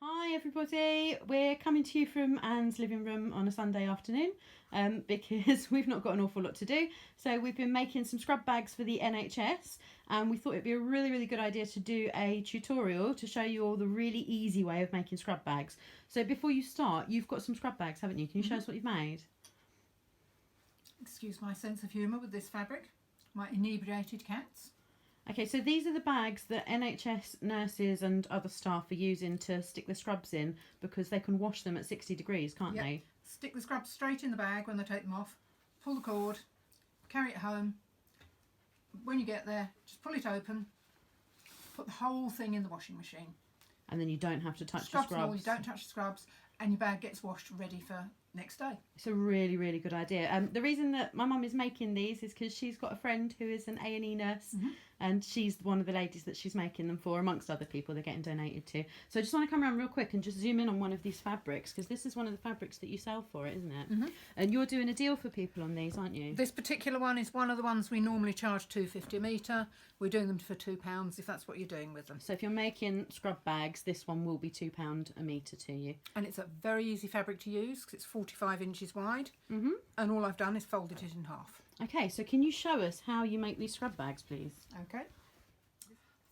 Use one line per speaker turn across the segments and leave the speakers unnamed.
Hi everybody, we're coming to you from Anne's living room on a Sunday afternoon because we've not got an awful lot to do. So we've been making some scrub bags for the NHS and we thought it'd be a really good idea to do a tutorial to show you all the really easy way of making scrub bags. So before you start, you've got some scrub bags, haven't you? Can you show us what you've made?
Excuse my sense of humour with this fabric, my inebriated cats.
Okay, so these are the bags that NHS nurses and other staff are using to stick the scrubs in because they can wash them at 60 degrees, can't they?
Stick the scrubs straight in the bag when they take them off, pull the cord, carry it home. When you get there, just pull it open, put the whole thing in the washing machine.
And then you don't have to touch the
Scrubs and all,
scrubs.
you don't touch the scrubs, and your bag gets washed ready for next day.
It's a really good idea. The reason that my mum is making these is because she's got a friend who is an A&E nurse, and she's one of the ladies that she's making them for, amongst other people they're getting donated to. So I just want to come around real quick and just zoom in on one of these fabrics, because this is one of the fabrics that you sell for it, isn't it? And you're doing a deal for people on these, aren't you?
This particular one is one of the ones we normally charge £2.50 a metre. We're doing them for £2 if that's what you're doing with them.
So if you're making scrub bags, this one will be £2 a metre to you.
And it's a very easy fabric to use because it's 45 inches wide. And all I've done is folded it in half.
Okay, so can you show us how you make these scrub bags, please?
Okay.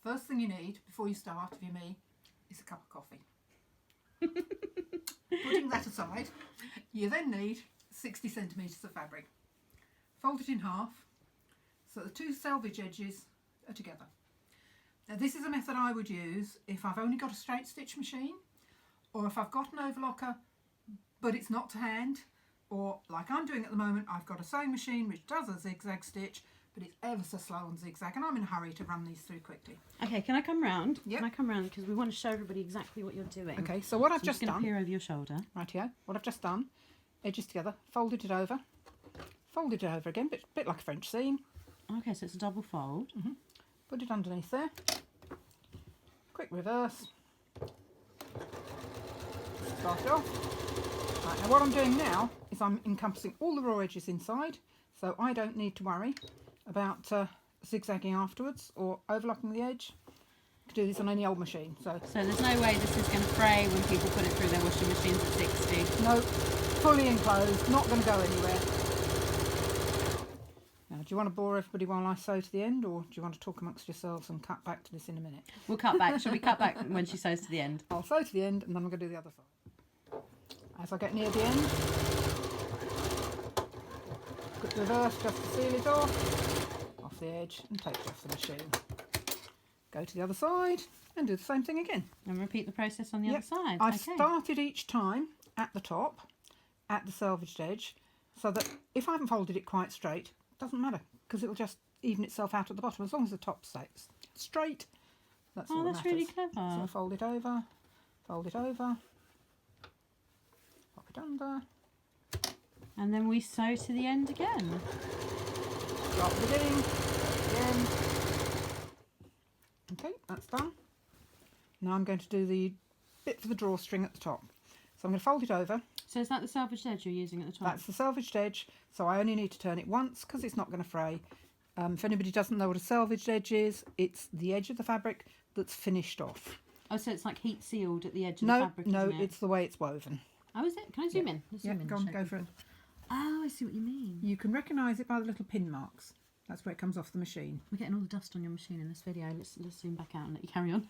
First thing you need before you start, if you're me, is a cup of coffee. Putting that aside, you then need 60 centimetres of fabric. Fold it in half so the two selvage edges are together. Now this is a method I would use if I've only got a straight stitch machine, or if I've got an overlocker but it's not to hand, or like I'm doing at the moment, I've got a sewing machine which does a zigzag stitch but it's ever so slow on zigzag, and I'm in a hurry to run these through quickly.
Okay, can I come round?
Yep.
Can I come round, because we want to show everybody exactly what you're doing.
Okay, so what I've just
I'm
done,
peer over your shoulder.
rightio, what I've just done, edges together, folded it over again, bit like a French seam,
Okay, so it's a double fold.
put it underneath there, quick reverse, start it off. Right, now what I'm doing now is I'm encompassing all the raw edges inside, so I don't need to worry about zigzagging afterwards or overlapping the edge. You could do this on any old machine. So
there's no way this is going to fray when people put it through their washing machines at 60.
no, fully enclosed, not going to go anywhere. Now, do you want to bore everybody while I sew to the end, or do you want to talk amongst yourselves and cut back to this in a minute?
We'll cut back. Shall we cut back when she sews to the end?
I'll sew to the end and then I'm going to do the other side. As I get near the end, quick reverse just to seal it off the edge and take it off the machine. Go to the other side and do the same thing again.
And repeat the process on the other side.
I started each time at the top, at the selvaged edge, so that if I haven't folded it quite straight, it doesn't matter, because it'll just even itself out at the bottom as long as the top stays straight. That's all that matters.
really clever.
So fold it over, pop it under.
And then we sew to the end again.
Start at the beginning, again. Okay, that's done. Now I'm going to do the bit for the drawstring at the top. So I'm going to fold it over.
So is that the selvaged edge you're using at the top?
That's the selvaged edge, so I only need to turn it once because it's not going to fray. If anybody doesn't know what a selvaged edge is, it's the edge of the fabric that's finished off.
Oh, so it's like heat sealed at the edge of the fabric,
No,
isn't it?
it's the way it's woven.
Oh, is it? Can I zoom in? Let's zoom in.
Go on, go for it.
Oh, I see what you mean.
You can recognise it by the little pin marks. That's where it comes off the machine.
We're getting all the dust on your machine in this video. Let's zoom back out and let you carry on.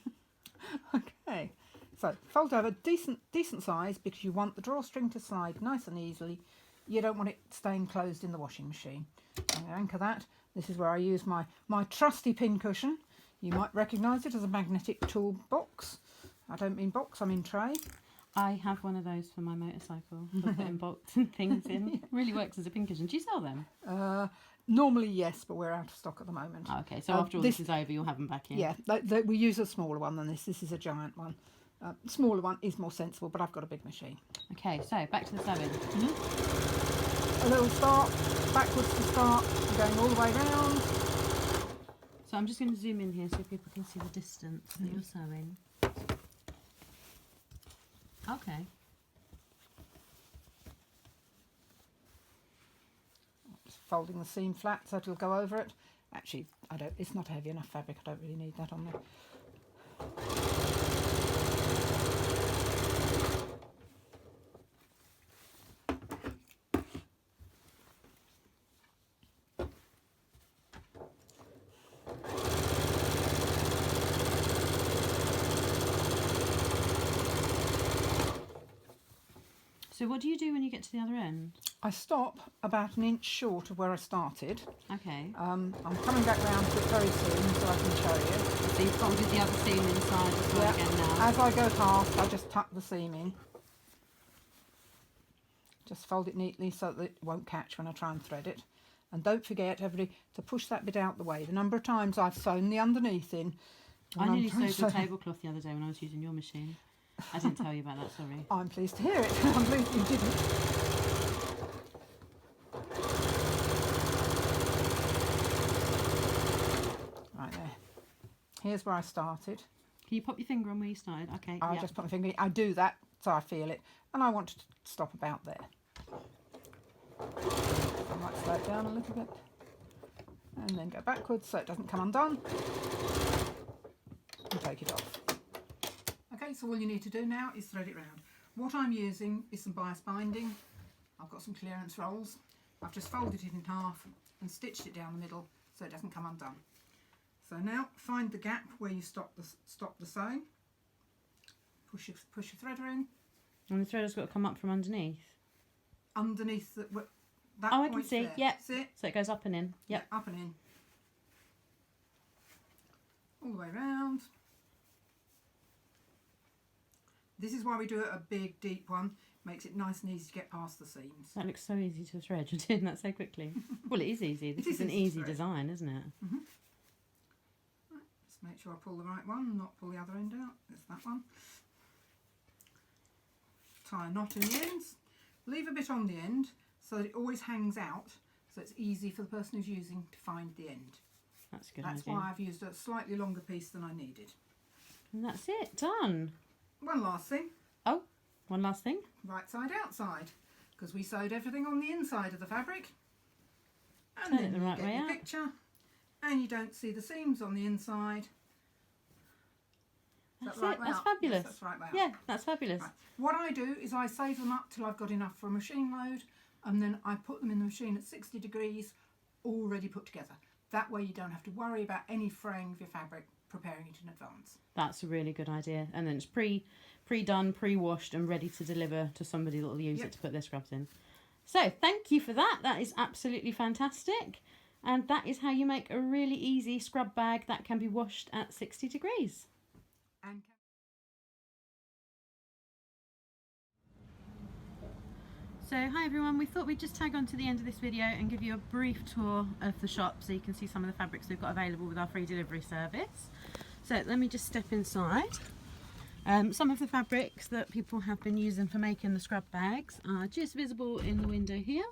Okay, so fold over, decent size, because you want the drawstring to slide nice and easily. You don't want it staying closed in the washing machine. I'm going to anchor that. This is where I use my trusty pin cushion. You might recognise it as a magnetic tool box. I don't mean box, I mean tray.
I have one of those for my motorcycle for putting bolts and things in. Really works as a pin cushion. Do you sell them?
Normally yes, but we're out of stock at the moment.
Oh, okay, so after all this is over, you'll have them back in.
Yeah, we use a smaller one than this. This is a giant one. Smaller one is more sensible, but I've got a big machine.
Okay, so back to the sewing.
A little start, backwards to start, going all the way round.
So I'm just going to zoom in here so people can see the distance that you're sewing. Okay.
Just folding the seam flat so it'll go over it. Actually, it's not heavy enough fabric. I don't really need that on there.
So what do you do when you get to the other end?
I stop about an inch short of where I started.
Okay.
I'm coming back round to it very soon so I can show you.
So you've folded the other seam inside as well again now.
As I go past, I just tuck the seam in. Just fold it neatly so that it won't catch when I try and thread it. And don't forget, everybody, to push that bit out the way. The number of times I've sewn the underneath in.
I nearly sewed your tablecloth the other day when I was using your machine. I didn't tell you about that, sorry.
I'm pleased to hear it. I'm pleased you didn't. Right there. Here's where I started.
Can you pop your finger on where you started? Okay.
I'll just put my finger in. I do that so I feel it. And I want to stop about there. I might slow it down a little bit. And then go backwards so it doesn't come undone. And take it off. Okay, so all you need to do now is thread it round. What I'm using is some bias binding. I've got some clearance rolls. I've just folded it in half and stitched it down the middle so it doesn't come undone. So now find the gap where you stop the sewing. Push your threader in.
And the threader's got to come up from underneath.
Underneath that
oh, I can see.
There.
Yeah.
See it?
So it goes up and in. Yep.
Yeah, up and in. All the way round. This is why we do a big, deep one. Makes it nice and eady to get past the seams.
That looks so easy to thread. You're doing that so quickly. Well, it is easy. This is an easy design, isn't it?
Mm-hmm. Right, just make sure I pull the right one, not pull the other end out. It's that one. Tie a knot in the ends. Leave a bit on the end so that it always hangs out, so it's easy for the person who's using to find the end.
That's a good
That's
idea.
why I've used a slightly longer piece than I needed.
And that's it. Done.
One last thing.
Oh, one last thing.
Right side, outside, because we sewed everything on the inside of the fabric. And
Turn it the right way out.
Picture, and you don't see the seams on the inside.
That's it. That's fabulous.
Yes, that's right way out.
Yeah, that's fabulous.
Right. What I do is I save them up till I've got enough for a machine load, and then I put them in the machine at 60 degrees, already put together. That way you don't have to worry about any fraying of your fabric, preparing it in advance.
That's a really good idea. And then it's pre-done, pre-washed and ready to deliver to somebody that will use it to put their scrubs in. So thank you for that. That is absolutely fantastic. And that is how you make a really easy scrub bag that can be washed at 60 degrees.
And
So hi everyone, we thought we'd just tag on to the end of this video and give you a brief tour of the shop so you can see some of the fabrics we've got available with our free delivery service. So let me just step inside. Some of the fabrics that people have been using for making the scrub bags are just visible in the window here.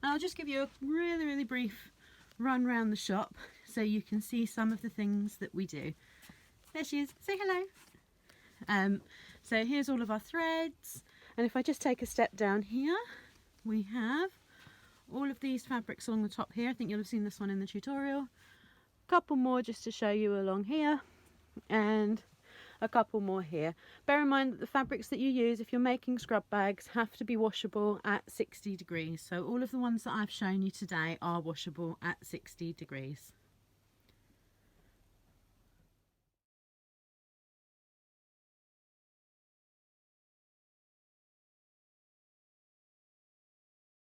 And I'll just give you a really brief run around the shop so you can see some of the things that we do. There she is, say hello. So here's all of our threads, and if I just take a step down here, we have all of these fabrics along the top here. I think you'll have seen this one in the tutorial. A couple more just to show you along here, and a couple more here. Bear in mind that the fabrics that you use if you're making scrub bags have to be washable at 60 degrees. So all of the ones that I've shown you today are washable at 60 degrees.